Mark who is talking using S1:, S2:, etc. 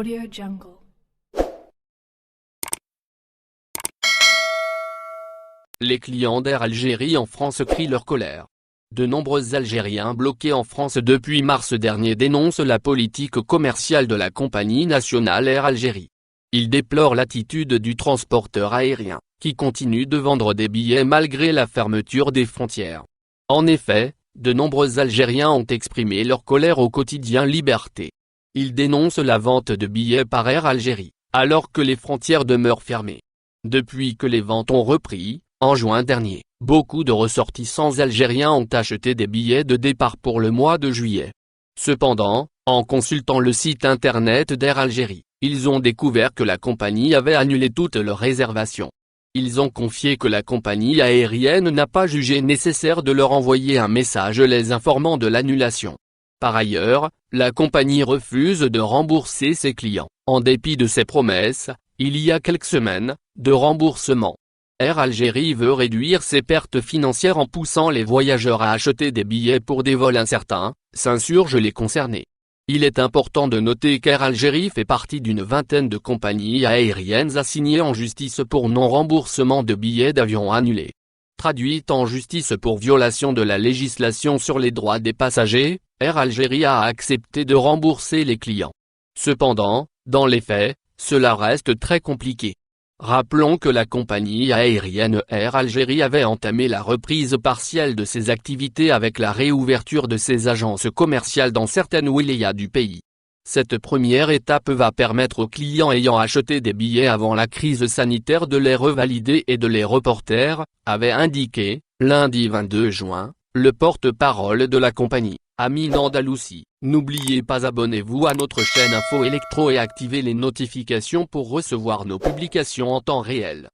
S1: AudioJungle.
S2: Les clients d'Air Algérie en France crient leur colère. De nombreux Algériens bloqués en France depuis mars dernier dénoncent la politique commerciale de la compagnie nationale Air Algérie. Ils déplorent l'attitude du transporteur aérien, qui continue de vendre des billets malgré la fermeture des frontières. En effet, de nombreux Algériens ont exprimé leur colère au quotidien Liberté. Ils dénoncent la vente de billets par Air Algérie, alors que les frontières demeurent fermées. Depuis que les ventes ont repris, en juin dernier, beaucoup de ressortissants algériens ont acheté des billets de départ pour le mois de juillet. Cependant, en consultant le site internet d'Air Algérie, ils ont découvert que la compagnie avait annulé toutes leurs réservations. Ils ont confié que la compagnie aérienne n'a pas jugé nécessaire de leur envoyer un message les informant de l'annulation. Par ailleurs, la compagnie refuse de rembourser ses clients, en dépit de ses promesses, il y a quelques semaines, de remboursement. Air Algérie veut réduire ses pertes financières en poussant les voyageurs à acheter des billets pour des vols incertains, s'insurgent les concernés. Il est important de noter qu'Air Algérie fait partie d'une vingtaine de compagnies aériennes assignées en justice pour non-remboursement de billets d'avion annulés. Traduite en justice pour violation de la législation sur les droits des passagers, Air Algérie a accepté de rembourser les clients. Cependant, dans les faits, cela reste très compliqué. Rappelons que la compagnie aérienne Air Algérie avait entamé la reprise partielle de ses activités avec la réouverture de ses agences commerciales dans certaines wilayas du pays. Cette première étape va permettre aux clients ayant acheté des billets avant la crise sanitaire de les revalider et de les reporter, avait indiqué, lundi 22 juin, le porte-parole de la compagnie, Amine Andalousi. N'oubliez pas abonnez-vous à notre chaîne Info Électro et activez les notifications pour recevoir nos publications en temps réel.